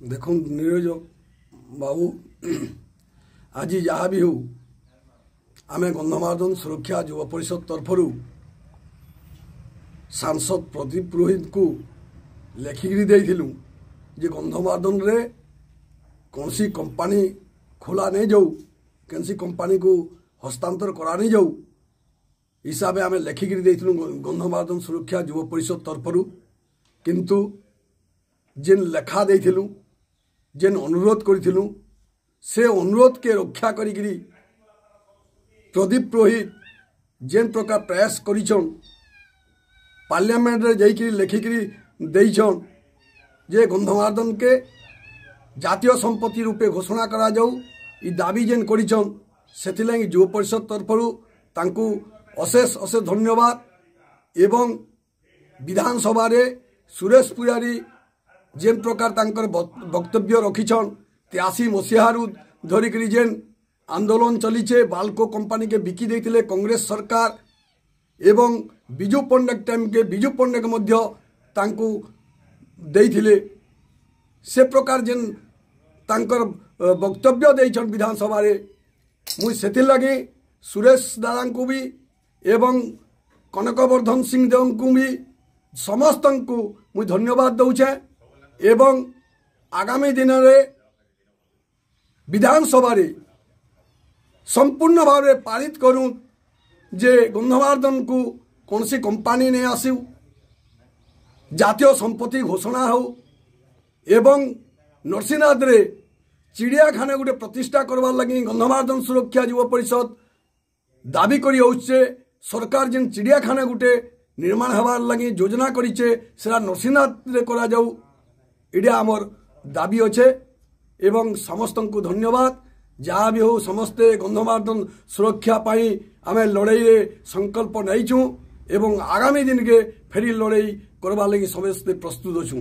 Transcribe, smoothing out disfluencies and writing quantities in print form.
देखो नीरज बाबू आज जहाँ भी हो आम गंधमार्दन सुरक्षा युवा परिषद तरफ सांसद प्रदीप पुरोहित को लेखिकी देलु जे गंधमार्दन रे कौन सी कंपनी खोला नहीं जाऊ कौन कंपनी को हस्तांतर करा नहीं जाऊ हिसाब से आम लेखिकी देलु गंधमार्दन सुरक्षा युवा परिषद तरफ किंतु जेन लेखा देलु जेन अनुरोध करूँ से अनुरोध के रक्षा करी प्रदीप पुरोहित जेन प्रकार प्रयास करिछन पार्लियामेंट रे जाइकरी लेखिकरी देइछन जे गंधमार्दन के जातीय संपत्ति रूपे घोषणा करा जाऊ ई दाबी जेन करिछन सेथिलागि युवा परिषद तरफरु तांकु अशेष अशेष धन्यवाद एवं विधानसभा रे सुरेश पुजारी जेन प्रकार तांकर वक्तव्य रखिछन 83 मसीहारू धरिकरी जेन आंदोलन चलीचे बाल्को कंपनी के बिकी देइतिले कांग्रेस सरकार एवं बिजू पट्टनायक टाइम के बिजू पट्टनायक मध्य तांकु देइतिले से प्रकार जेन तांकर वक्तव्य देइछन विधानसभा रे मुई सेति लगे सुरेश दादा को भी एवं कनकवर्धन सिंह देव को भी समस्त को मुई धन्यवाद दउछे एवं आगामी दिन में विधानसभा रे संपूर्ण भाव में पारित करूं जे गंधमार्दन को कौन सी कंपनी नहीं आसू जातीय संपत्ति घोषणा हो एवं नरसिंहनाथ रे चिड़ियाखाना गोटे प्रतिष्ठा करवार लगी गंधमार्दन सुरक्षा युवा परिषद दाबी करी सरकार जेन चिड़ियाखाना गोटे निर्माण हबार लगी योजना करिचे सेरा नरसिंहनाथ रे करा जाऊ इडिया आमर दाबी अच्छे एवं समस्त को धन्यवाद जहाँ भी हो समस्ते गंधमार्दन सुरक्षा पाई आमे लड़ाई रे संकल्प नहींचु एवं आगामी दिन के फेरी लड़ाई करवा लगी समस्ते प्रस्तुत अच्छू।